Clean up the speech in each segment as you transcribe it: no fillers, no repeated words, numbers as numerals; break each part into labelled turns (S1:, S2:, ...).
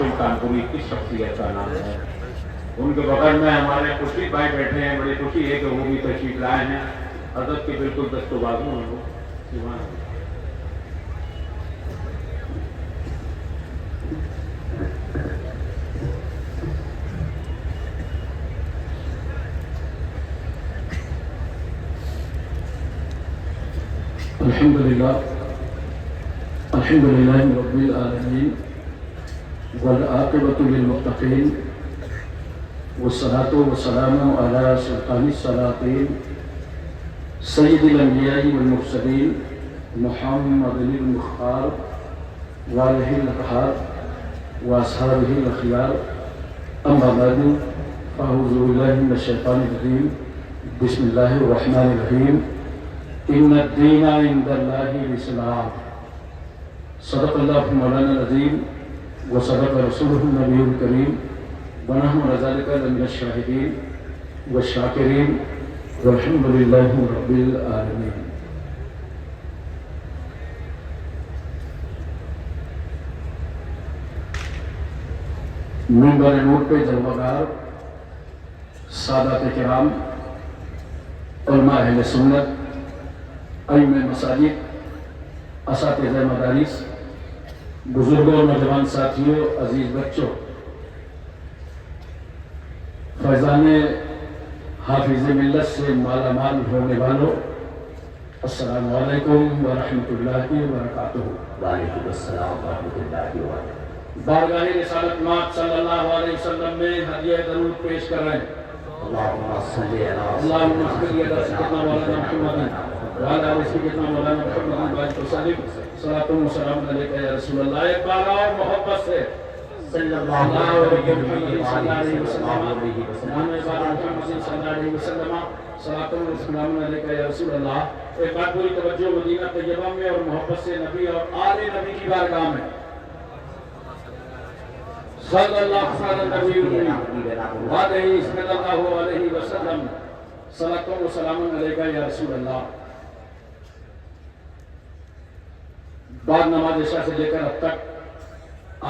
S1: عامل کانپوری کی شخصیت کا نام ہے. ان کے بغل میں ہمارے خوشی بھائی بیٹھے ہیں. بڑی خوشی ہے کہ وہ بھی تشریف لائے ہیں. حضرت کے بالکل دست و بازو ہیں وہ. سبحان اللہ.
S2: الحمد لله رب العالمين والعاقبة للمتقين والصلاة والسلام على سلطان السلاطين سيد الأنبياء والمرسلين محمد المختار وآله الأطهار وأصحابه الأخيار. أما بعد فأعوذ بالله من الشيطان الرجيم. بسم الله الرحمن الرحيم. إن الدين عند الله الإسلام. صدق الله مولانا العظيم وصدق رسوله النبي الكريم ونحن على ذلك لمن الشاهدين والشاكرين والحمد لله رب العالمين. منبر نور پہ جلوہدار سادات کرام، علماء اہل سنت، ائمہ مساجد، اساتذہ مدارس، بزرگوں اور نوجوان ساتھیوں، عزیز بچوں، فیضان حافظ ملت سے مالا مال ہونے والوں، السلام علیکم ورحمۃ اللہ وبرکاتہ.
S3: وعلیکم السلام ورحمۃ اللہ وبرکاتہ.
S2: بارگاہ رسالت مآب صلی اللہ علیہ وسلم میں ہدیہ درود پیش کر رہے ہیں.
S3: اللہم صلی علی
S2: اللہم صلی علی سیدنا مولانا محمد وعلی آل سیدنا مولانا محمد وعلی وسلم. صلاۃ و سلام علیک یا رسول اللہ. ایک بار اور محبت سے
S3: صلی اللہ علیہ وسلم.
S2: صلاۃ و سلام علیک یا رسول اللہ. ایک بات پوری توجہ مدینہ طیبہ میں اور محبت سے نبی اور آل نبی کی بارگاہ میں صلی اللہ علیہ وسلم. صلاۃ و سلام علیک یا رسول اللہ. بعد نماز عشاء سے لے کر اب تک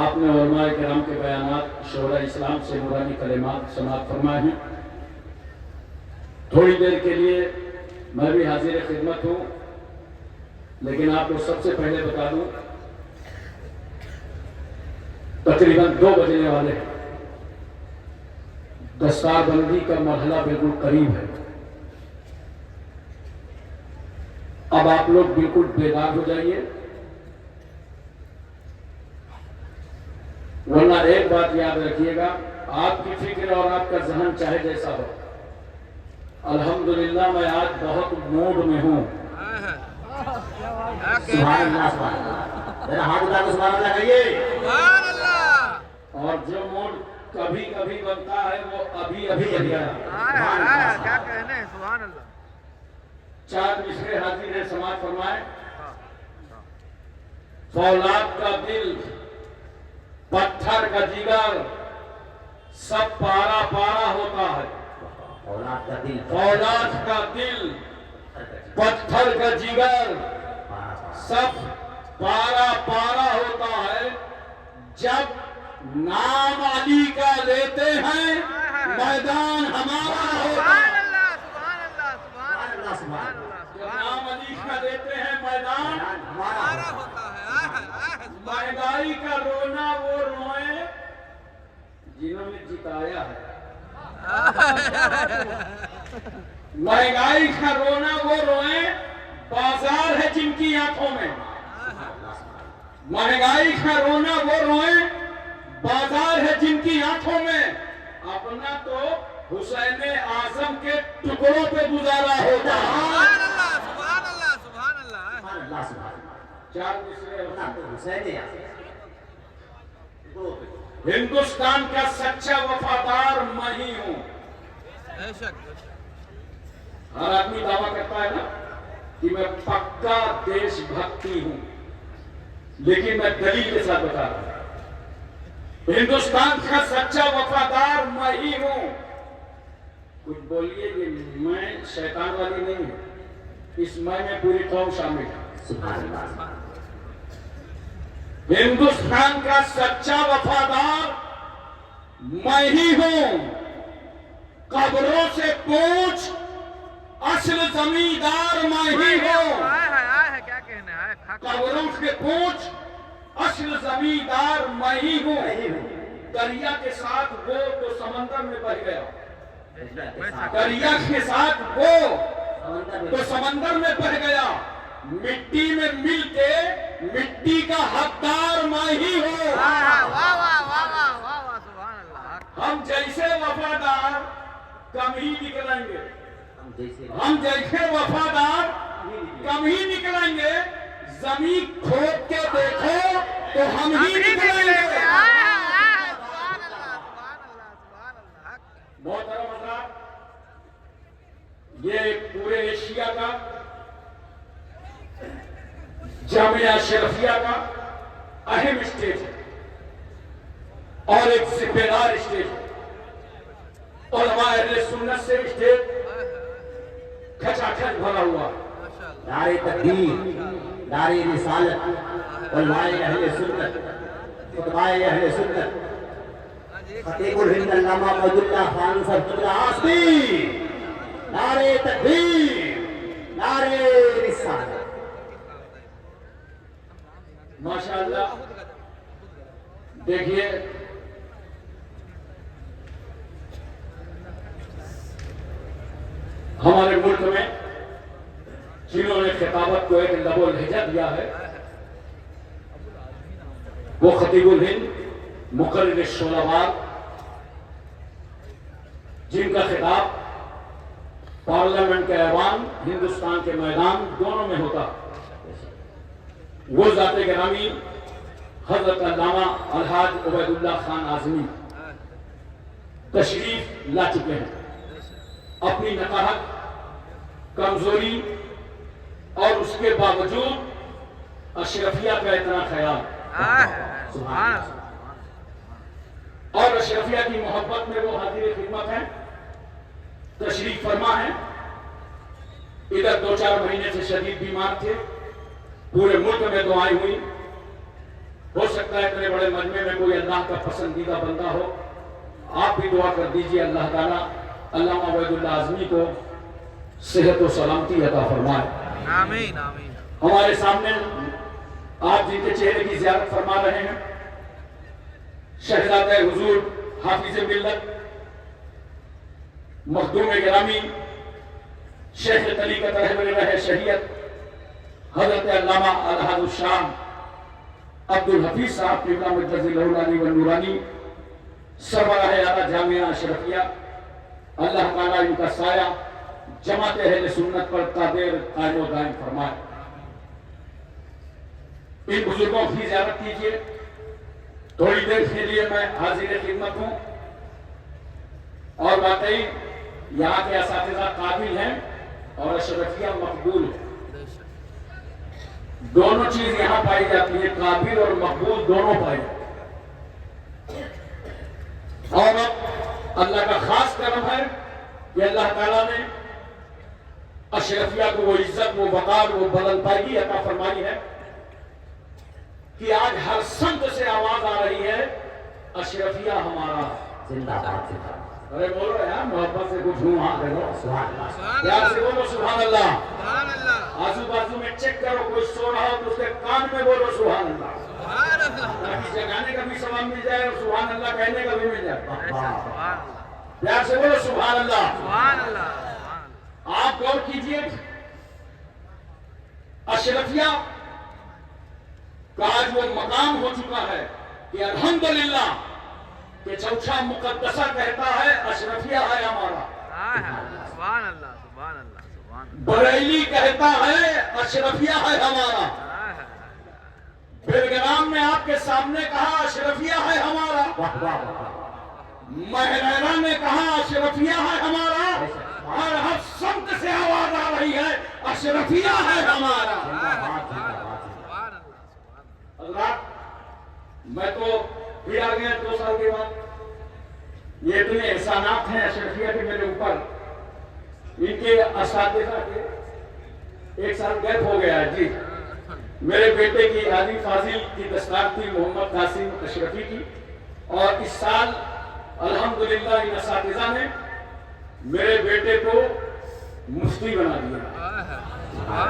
S2: آپ نے علماء کرام کے بیانات، شورا اسلام سے نورانی کلمات سماعت فرمائے ہیں. تھوڑی دیر کے لیے میں بھی حاضر خدمت ہوں، لیکن آپ کو سب سے پہلے بتا دوں تقریباً 2 بجنے والے ہیں. دستار بندی کا مرحلہ بالکل قریب ہے. اب آپ لوگ بالکل بیدار ہو جائیے، ورنہ ایک بات یاد رکھیے گا، آپ کی فکر اور آپ کا ذہن چاہے جیسا ہو، الحمدللہ میں آج بہت موڈ میں ہوں.
S3: سبحان اللہ سبحان اللہ. ذرا ہاتھ اٹھا کے سبحان اللہ کہیے.
S4: سبحان اللہ.
S2: اور جو موڈ کبھی کبھی بنتا ہے وہ ابھی ابھی بن گیا.
S4: کیا کہنے. سبحان اللہ.
S2: 4 مصرے حاضر ہے، سماعت فرمائے. فولاد کا دل، پتھر کا جگر، سب پارا پارا ہوتا ہے.
S3: اولاد کا دل،
S2: فولاد کا دل، پتھر کا جگر، سب پارا پارا ہوتا ہے. جب نام علی کا لیتے ہیں میدان ہمارا ہوتا ہے.
S4: سبحان اللہ. سبحان اللہ. سبحان اللہ. سبحان اللہ.
S2: جب نام علی کا لیتے ہیں میدان
S4: ہمارا ہوتا ہے.
S2: مہنگائی کا رونا وہ روئیں جنہوں نے جتایا ہے. مہنگائی کا رونا وہ روئیں بازار ہے جن کی آنکھوں میں. مہنگائی کا رونا وہ روئیں بازار ہے جن کی آنکھوں میں. اپنا تو حسین اعظم کے ٹکڑوں پہ گزارا ہوتا ہے.
S4: سبحان اللہ. سبحان اللہ. سبحان اللہ.
S3: سبحان اللہ سبحان اللہ.
S2: 4 مصرے
S3: حسین
S2: ہندوستان کا سچا وفادار میں ہی ہوں.
S4: بے شک.
S2: ہر آدمی دعویٰ کرتا ہے نا کہ میں پکا دیش بھکتی ہوں، لیکن میں دلیل کے ساتھ بتا رہا ہوں ہندوستان کا سچا وفادار میں ہی ہوں. کچھ بولیے کہ میں شیطان والی نہیں ہوں، اس میں پوری قوم شامل ہے.
S3: سبحان اللہ.
S2: ہندوستان کا سچا وفادار میں ہی ہوں، قبروں سے پوچھ اصل زمیندار میں ہی ہوں،
S4: آئے کیا کہنے آئے
S2: قبروں سے پوچھ اصل زمیندار میں ہی ہوں۔ دریا کے ساتھ وہ تو سمندر میں بہ گیا، دریا کے ساتھ وہ تو سمندر میں بہ گیا، مٹی میں مل کے مٹی کا حقدار میں ہی ہوں۔
S4: واہ واہ واہ واہ واہ واہ سبحان اللہ
S2: ہم جیسے وفادار کم ہی نکلیں گے، ہم جیسے وفادار کم ہی نکلیں گے، زمین کھود کے دیکھو تو ہم ہی نکلیں گے۔
S4: سبحان اللہ سبحان اللہ سبحان اللہ
S2: محترم حضرات، یہ پورے ایشیا کا جامعہ اشرفیہ کا اہم اسٹیج ہے اور ایک ذمہ دار اسٹیج ہے۔ علماء اہل سنت سے اسٹیج کھچا کھچ بھرا ہوا۔
S3: نعرہ تکبیر، نعرہ رسالت، علماء اہل سنت، خطباء اہل سنت، خطیب الہند علامہ عبد اللہ خان صاحب قبلہ آسمی، نعرہ تکبیر، نعرہ رسالت۔
S2: ماشاءاللہ دیکھیے، ہمارے ملک میں جنہوں نے خطابت کو ایک لب و لہجہ دیا ہے وہ خطیب الہند مقرر شولہوار، جن کا خطاب پارلیمنٹ کے ایوان، ہندوستان کے میدان دونوں میں ہوتا۔ وہ ذات گرامی حضرت علامہ الحاج عبید اللہ خان اعظمی تشریف لا چکے ہیں۔ اپنی نقاہت، کمزوری اور اس کے باوجود اشرفیہ کا اتنا خیال
S4: سبحان اللہ
S2: اور اشرفیہ کی محبت میں وہ حاضر خدمت ہیں، تشریف فرما ہیں۔ ادھر 2-4 مہینے سے شدید بیمار تھے، پورے ملک میں دعائیں ہوئی۔ ہو سکتا ہے اتنے بڑے مجمع میں کوئی اللہ کا پسندیدہ بندہ ہو، آپ بھی دعا کر دیجئے اللہ تعالیٰ علامہ عبید اللہ اعظمی کو صحت و سلامتی عطا فرمائے۔
S4: آمین آمین
S2: ہمارے سامنے آپ جن کے چہرے کی زیارت فرما رہے ہیں شہزادہ حضور حافظ ملت مخدوم گرامی شیخ طریقت رہبر شریعت حضرت علامہ الحاج الشام عبد الحفیظ صاحب قبلہ مجدد العلانی والنورانی، سربراہ اعلیٰ جامعہ اشرفیہ، اللہ تعالیٰ ان کا سایہ جماعت اہل سنت پر قادر قائم و دائم فرمائے۔ ان بزرگوں کی زیارت کیجیے۔ تھوڑی دیر کے لیے میں حاضر خدمت ہوں، اور واقعی یہاں کے اساتذہ قابل ہیں اور اشرفیہ مقبول ہے۔ دونوں چیز یہاں پائی جاتی ہے، قابل اور مقبول دونوں پائی جاتی ہے۔ اور اب اللہ کا خاص کرم ہے کہ اللہ تعالیٰ نے اشرفیہ کو وہ عزت، وہ وقار، وہ بلند پائیگی عطا فرمائی ہے کہ آج ہر سمت سے آواز آ رہی ہے اشرفیہ ہمارا
S3: زندہ باد، زندہ باد۔
S2: ارے بولو یار، محبت سے کچھ ہوں ہاں کرو،
S3: سبحان اللہ،
S4: سبحان
S2: پیار
S4: اللہ
S2: سے بولو سبحان اللہ۔
S4: سبحان اللہ
S2: آزو بازو میں چیک کرو، کوئی سو رہا ہو تو اس کے کان میں بولو سبحان اللہ،
S4: سبحان اللہ
S2: تاکہ جگانے کا بھی ثواب مل جائے اور سبحان اللہ کہنے کا بھی مل جائے۔
S4: سبحان اللہ
S2: پیار سے بولو سبحان اللہ۔
S4: سبحان اللہ سبحان اللہ
S2: آپ غور کیجئے، اشرفیہ کا آج وہ مقام ہو چکا ہے کہ الحمدللہ کہ چوچھا مقدسہ کہتا ہے اشرفیہ ہے ہمارا،
S4: سبحان اللہ سبحان اللہ سبحان
S2: بریلی کہتا ہے اشرفیہ ہے ہمارا،
S4: اللہ
S2: بیلگرام میں آپ کے سامنے کہا اشرفیہ ہے ہمارا،
S3: واہ واہ واہ،
S2: مہریرا نے کہا اشرفیہ ہے ہمارا، اور ہر سمت سے آواز آ رہی ہے اشرفیہ ہے ہمارا۔
S3: زندہ باد، زندہ باد۔
S4: سبحان اللہ سبحان اللہ
S2: حضرات، میں تو پھر آ گیا 2 سال کے بعد۔ یہ اتنے احسانات ہیں اشرفیہ کے میرے اوپر، ان کے اساتذہ کے 1 سال گیپ ہو گیا ہے جی۔ میرے بیٹے کی عالی فاضل کی دستار تھی محمد قاسم اشرفی کی، اور اس سال الحمدللہ ان اساتذہ نے میرے بیٹے کو مفتی بنا دیا.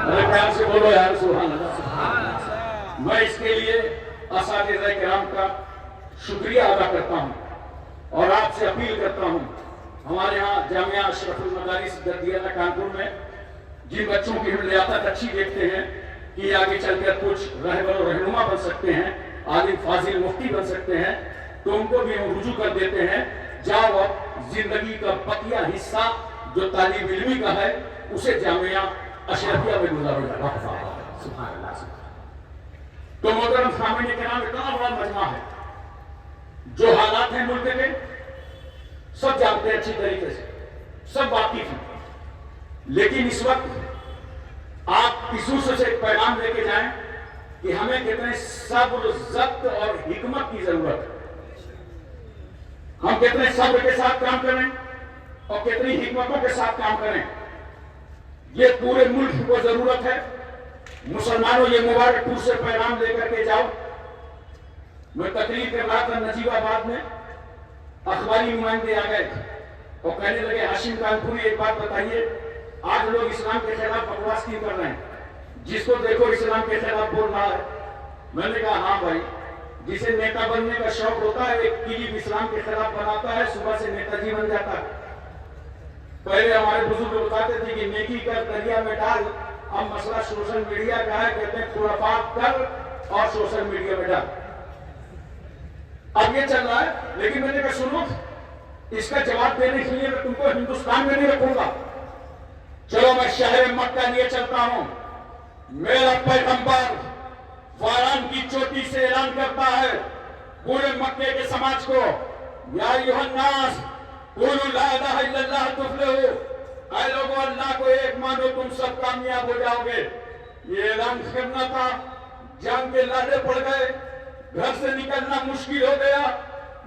S2: میرے پیار سے بولو یار سبحان اللہ. میں اس کے لیے اساتذہ کرام کا شکریہ ادا کرتا ہوں اور آپ سے اپیل کرتا ہوں. ہمارے ہاں جامعہ اشرف المدارس دردیانہ کانپور میں جن بچوں کی ہم لیاقت اچھی دیکھتے ہیں کہ آگے چل کر کچھ رہبر و رہنما بن سکتے ہیں, عالم فاضل مفتی بن سکتے ہیں, تو ان کو بھی ہم رجوع کر دیتے ہیں. جاؤ اب زندگی کا بقیہ حصہ جو طالب علمی کا ہے اسے جامعہ اشرفیہ میں گزارو جائے. تو محترم سامعین کرام, اتنا بڑا مجمع ہے, جو حالات ہیں ملک کے سب جانتے ہیں اچھی طریقے سے, سب واقف ہیں. لیکن اس وقت آپ خصوص سے ایک پیغام لے کے جائیں کہ ہمیں کتنے صبر, ضبط اور حکمت کی ضرورت ہے. ہم کتنے صبر کے ساتھ کام کریں اور کتنی حکمتوں کے ساتھ کام کریں, یہ پورے ملک کو ضرورت ہے. مسلمانوں یہ مبارک پور سے پیغام لے کر کے جاؤ. میں تقریر کر رہا تھا نجیب آباد میں, اخباری نمائندے آ گئے اور کہنے لگے ہاشم کانپوری ایک بات بتائیے, آج لوگ اسلام کے خلاف بکواس کیوں کر رہے ہیں؟ جس کو دیکھو اسلام کے خلاف بول رہا ہے. میں نے کہا ہاں بھائی, جسے نیتا بننے کا شوق ہوتا ہے ایک کلپ اسلام کے خلاف بناتا ہے, صبح سے نیتا جی بن جاتا ہے. پہلے ہمارے بزرگ بتاتے تھے کہ نیکی کر دریا میں ڈال, اب مسئلہ سوشل میڈیا کا ہے, کہتے ہیں خرافات کر اور سوشل میڈیا میں ڈال. اب یہ چل رہا ہے. لیکن میں نے کہا سنو, اس کا جواب دینے کے لیے میں تم کو ہندوستان میں نہیں رکھوں گا. چلو میں شہر مکہ لیے چلتا ہوں. میرا پیغمبر فاران کی چوٹی سے اعلان کرتا ہے پورے مکے کے سماج کو, یا ایھا الناس قولوا لا الہ الا اللہ تفلحوا, اے لوگوں اللہ کو ایک مانو تم سب کامیاب ہو جاؤ گے. یہ اعلان کرنا تھا, جنگ کے لاٹے پڑ گئے, گھر سے نکلنا مشکل ہو گیا,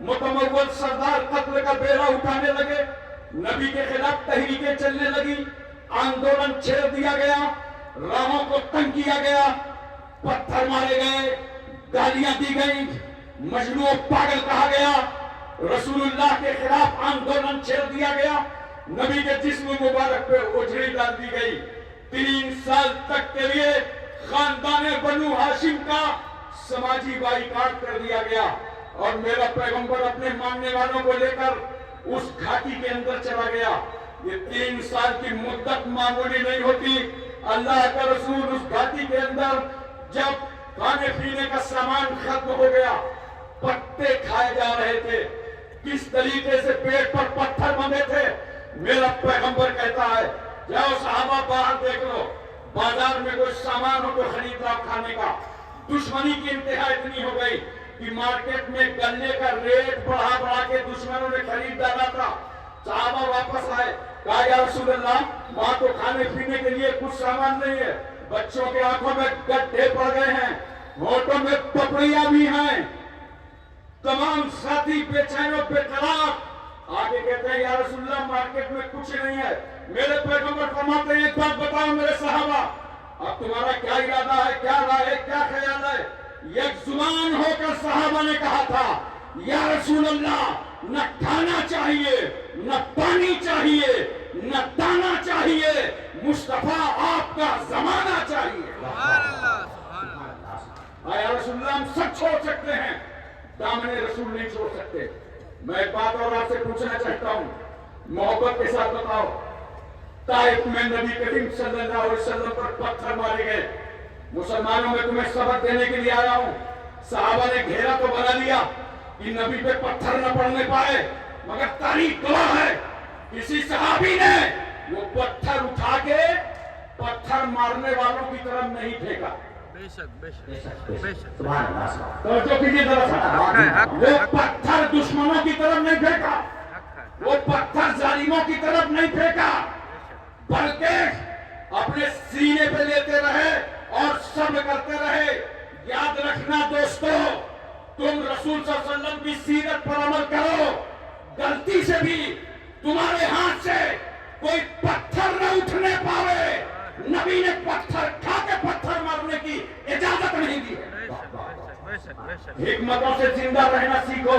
S2: متمول سردار قتل کا بیڑا اٹھانے لگے, نبی کے خلاف تحریکیں چلنے لگی, آندولن چھیڑ دیا گیا, راہوں کو تنگ کیا گیا, پتھر مارے گئے, گالیاں دی گئیں, مجنون پاگل کہا گیا, رسول اللہ کے خلاف آندولن چھیڑ دیا گیا, نبی کے جسم مبارک پہ اجڑی ڈال دی گئی. 3 سال تک کے لیے خاندان بنو ہاشم کا سماجی بائیکاٹ کر دیا گیا, اور میرا پیغمبر اپنے ماننے والوں کو لے کر اس گھاٹی کے اندر چلا گیا. یہ 3 سال کی مدت معمولی نہیں ہوتی. اللہ کا رسول اس گھاٹی کے اندر جب کھانے پینے کا سامان ختم ہو گیا, پتے کھائے جا رہے تھے, کس طریقے سے پیٹ پر پتھر بندھے تھے, میرا پیغمبر کہتا ہے جاؤ صحابہ باہر دیکھ لو, بازار میں کوئی سامان ہو تو خرید لاؤ کھانے کا. دشمنی کی انتہا اتنی ہو گئی کہ مارکیٹ میں گلے کا ریٹ بڑھا کے دشمنوں نے خرید ڈالا تھا. صحابہ واپس آئے, کہا یا رسول اللہ وہاں تو کھانے پینے کے لیے کچھ سامان نہیں ہے, بچوں کے آنکھوں میں گڈھے پڑ گئے ہیں, ہونٹوں میں پپڑیاں بھی ہیں. تمام ساتھی بے چین و بے قرار. آگے کہتے ہیں یا رسول اللہ مارکیٹ میں کچھ نہیں ہے. میرے پیغمبر فرماتے ہیں ایک بات بتاؤ میرے صحابہ, اب تمہارا کیا ارادہ ہے, کیا رائے ہے, کیا خیال ہے؟ یک زبان ہو کر صحابہ نے کہا تھا یا رسول اللہ نہ کھانا چاہیے, نہ پانی چاہیے, نہ دانا چاہیے, مصطفیٰ آپ کا زمانہ چاہیے. یا رسول اللہ ہم سب چھوڑ سکتے ہیں, دامن رسول نہیں چھوڑ سکتے. میں ایک بات اور آپ سے پوچھنا چاہتا ہوں, محبت کے ساتھ بتاؤ, طائف میں نبی کریم صلی اللہ علیہ وسلم پر پتھر مارے گئے. مسلمانوں میں تمہیں سبق دینے کے لیے آیا ہوں. صحابہ نے گھیرا تو بنا لیا کہ نبی پہ پتھر نہ پڑنے پائے, مگر تاریخ گواہ ہے کسی صحابی نے وہ پتھر اٹھا کے پتھر مارنے والوں کی طرف نہیں پھینکا.
S4: بے شک
S2: توجہ کیجیے ذرا سا, وہ پتھر دشمنوں کی طرف نہیں پھینکا, وہ پتھر ظالموں کی طرف نہیں پھینکا, بلکہ اپنے سینے پہ لیتے رہے اور صبر کرتے رہے. یاد رکھنا دوستو, تم رسول صلی اللہ علیہ وسلم کی سیرت پر عمل کرو, غلطی سے بھی تمہارے ہاتھ سے کوئی پتھر نہ اٹھنے پاوے. نبی نے پتھر کھا کے پتھر مارنے کی اجازت نہیں دی ہے. حکمتوں سے زندہ رہنا سیکھو.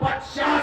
S2: 50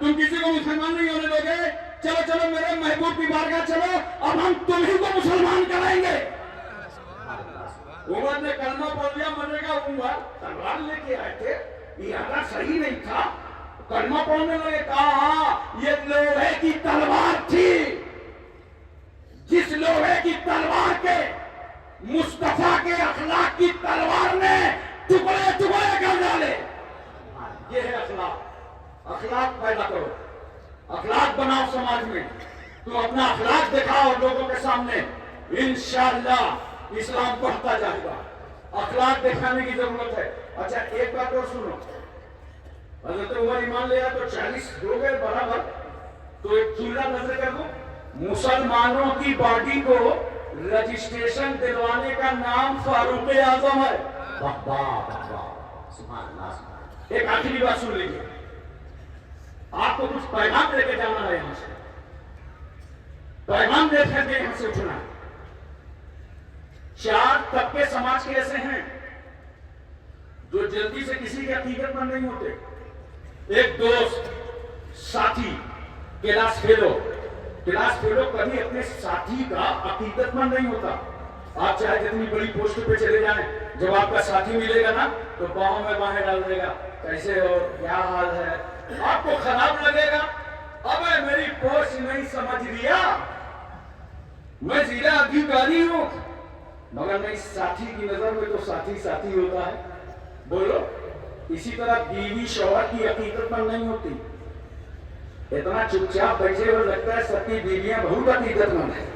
S2: تم کسی کو مسلمان نہیں ہونے دو گے؟ چلو چلو میرے محبوب کی بارگاہ چلو، اب ہم تمہیں کو مسلمان کرائیں گے۔ عمر نے کلمہ پڑھ لیا، مرنے کا عمر تلوار لے کے آئے تھے، ارادہ صحیح نہیں تھا، کلمہ پڑھنے لگے، کہا ہاں یہ لوہے کی تلوار تھی، جس لوہے کی تلوار کے مصطفیٰ کے اخلاق کی تلوار نے ٹکڑے ٹکڑے کر ڈالے۔ یہ ہے اخلاق، اخلاق پیدا کرو، اخلاق بناؤ سماج میں، تم اپنا اخلاق دکھاؤ لوگوں کے سامنے، انشاءاللہ اسلام بڑھتا جائے گا۔ اخلاق دکھانے کی ضرورت ہے۔ اچھا ایک بات اور سنو، حضرت عمر ایمان لیا تو 40 ہو گئے برابر، تو ایک چولہا نظر کر دو، مسلمانوں کی باڈی کو رجسٹریشن دلوانے کا نام فاروق اعظم ہے۔ ایک آخری بات سن لیجیے، آپ کو کچھ پیغام لے کے جانا ہے، یہاں سے پیغام لے کر کے یہاں سے اٹھنا ہے۔ 4 طبقے سماج کے ایسے ہیں جو جلدی سے کسی کے عقیدت مند نہیں ہوتے۔ ایک دوست، ساتھی، کلاس فیلو کبھی اپنے ساتھی کا عقیدت مند نہیں ہوتا۔ آپ چاہے جتنی بڑی پوسٹ پہ چلے جائیں، جب آپ کا ساتھی ملے گا نا تو باہوں میں باہیں ڈال دے گا، کیسے ہو، کیا حال ہے، آپ کو خراب لگے گا، ابے میری پوسٹ نہیں سمجھ لیا، میں ضلع ادھیکاری ہوں، مگر نہیں، ساتھی کی نظر میں تو ساتھی ساتھی ہوتا ہے۔ بولو، اسی طرح بیوی شوہر کی عقیدت مند نہیں ہوتی۔ اتنا چپ چاپ بیٹھے ہوئے لگتا ہے سب کی بیویاں بہت عقیدت مند ہیں۔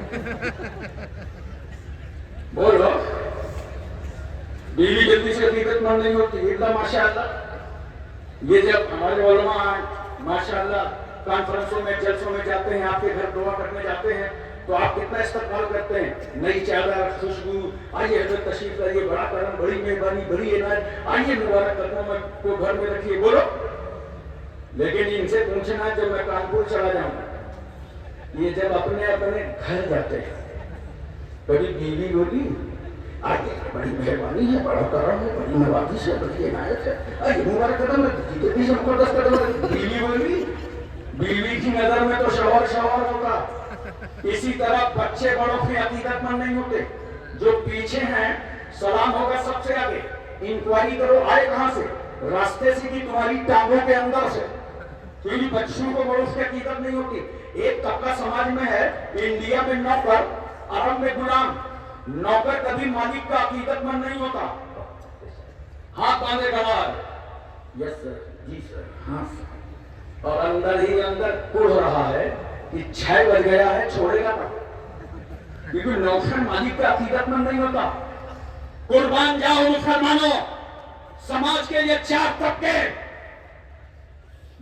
S2: بولو، بیوی جلدی سے عقیدت مند نہیں ہوتی۔ اتنا ماشاءاللہ، یہ جب ہمارے علماء ماشاءاللہ کانفرنسوں میں جلسوں میں جاتے ہیں، آپ کے گھر دعا کرنے جاتے ہیں، تو آپ کتنا استقبال کرتے ہیں، نئی چادر، خوشبو، آئیے حضرت تشریف لائیے، بڑا کرم، بڑی مہربانی، بڑی عنایت، آئیے مبارک قدموں میں کو گھر میں رکھیے۔ بولو، لیکن ان سے پوچھنا جب میں کانپور چلا جاؤں، یہ جب اپنے اپنے گھر جاتے ہیں، کبھی بیوی بولی آئیے بڑی مہربانی ہے، بڑا کرم ہے، بڑی نوازش ہے، بڑی عنایت ہے، آئیے مبارک قدم ہے، مقدس قدم ہے، بیوی بولی، بیوی کی نظر میں تو شوہر شوہر ہوتا۔ اسی طرح بچے بڑوں کی عقیدت مند نہیں ہوتے، جو پیچھے ہیں سلام ہوگا سب سے آگے، انکوائری کرو آئے کہاں سے، راستے سے کی تمہاری ٹانگوں کے اندر سے، کیونکہ بچوں کو بڑوں کی عقیدت نہیں ہوتی۔ ایک طبقہ سماج میں ہے، انڈیا میں نوکر، عرب میں غلام، نوکر کبھی مالک کا عقیدت مند نہیں ہوتا، ہاتھ باندھے کھڑا ہے، یس سر، جی سر، ہاں سر، اور اندر ہی اندر اڑ رہا ہے کہ 6 بج گیا ہے، چھوڑے گا تب، کیونکہ نوکر مالک کا عقیدت مند نہیں ہوتا۔ قربان جاؤ مسلمانوں، سماج کے یہ 4 طبقے،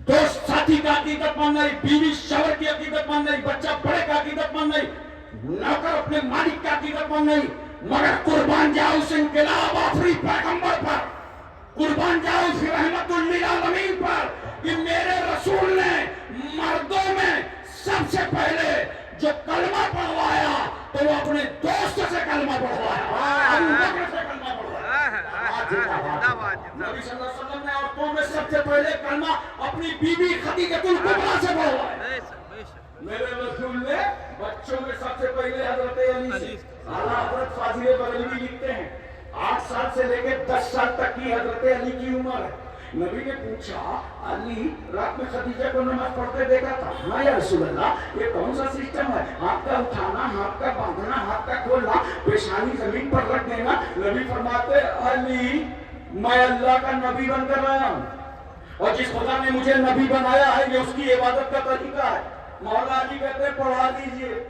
S2: دوست ساتھی کا عقیدت مند نہیں، بیوی شوہر کی عقیدت مند نہیں، بچہ بڑے کا عقیدت مند نہیں، نوکر اپنے مالک کا عقیدت مند نہیں، مگر قربان جاؤ اس انقلاب آفری پیغمبر پر، قربان جاؤ اس رحمت للعالمین پر، کہ میرے رسول نے مردوں میں سب سے پہلے جو کلمہ پڑھوایا تو وہ اپنے دوست سے کلمہ پڑھوایا، ابو بکر سے کلمہ پڑھوایا۔ نبی صلی اللہ علیہ وسلم نے عورتوں میں سب سے پہلے کلمہ اپنی بیوی خدیجہ الکبریٰ سے پڑھوایا۔ میرے رسول نے بچوں میں سب سے پہلے حضرت علی سے، اعلیٰ حضرت فاضل بریلوی لکھتے ہیں 8 سال سے لے کے 10 سال تک کی حضرت علی کی عمر ہے۔ نبی نے پوچھا، علی رات میں خدیجہ کو نماز پڑھتے دیکھا تھا؟ ہاں یا رسول اللہ، یہ کون سا سسٹم ہے، ہاتھ کا اٹھانا، ہاتھ کا باندھنا، ہاتھ کا کھولنا، پیشانی زمین پر رکھ دینا؟ نبی فرماتے، علی میں اللہ کا نبی بن کر آیا ہوں، اور جس خدا نے مجھے نبی بنایا ہے یہ اس کی عبادت کا طریقہ ہے۔ مولا علی کہتے ہیں پڑھا دیجئے۔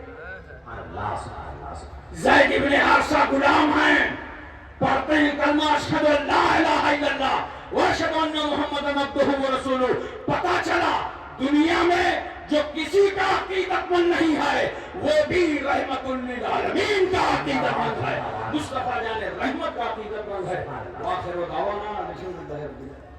S2: زید ابن حارثہ غلام ہیں، پڑھتے ہیں کلمہ اشہد ان لا الہ الا اللہ واشہد ان محمد عبدہ ورسولہ۔ پتہ چلا دنیا میں جو کسی کا عقیدت مند نہیں ہے وہ بھی رحمت للعالمین کا عقیدت مند ہے، مصطفیٰ جان رحمت کا عقیدت مند ہے۔ وآخر دعوانا الحمدللہ رب العالمین۔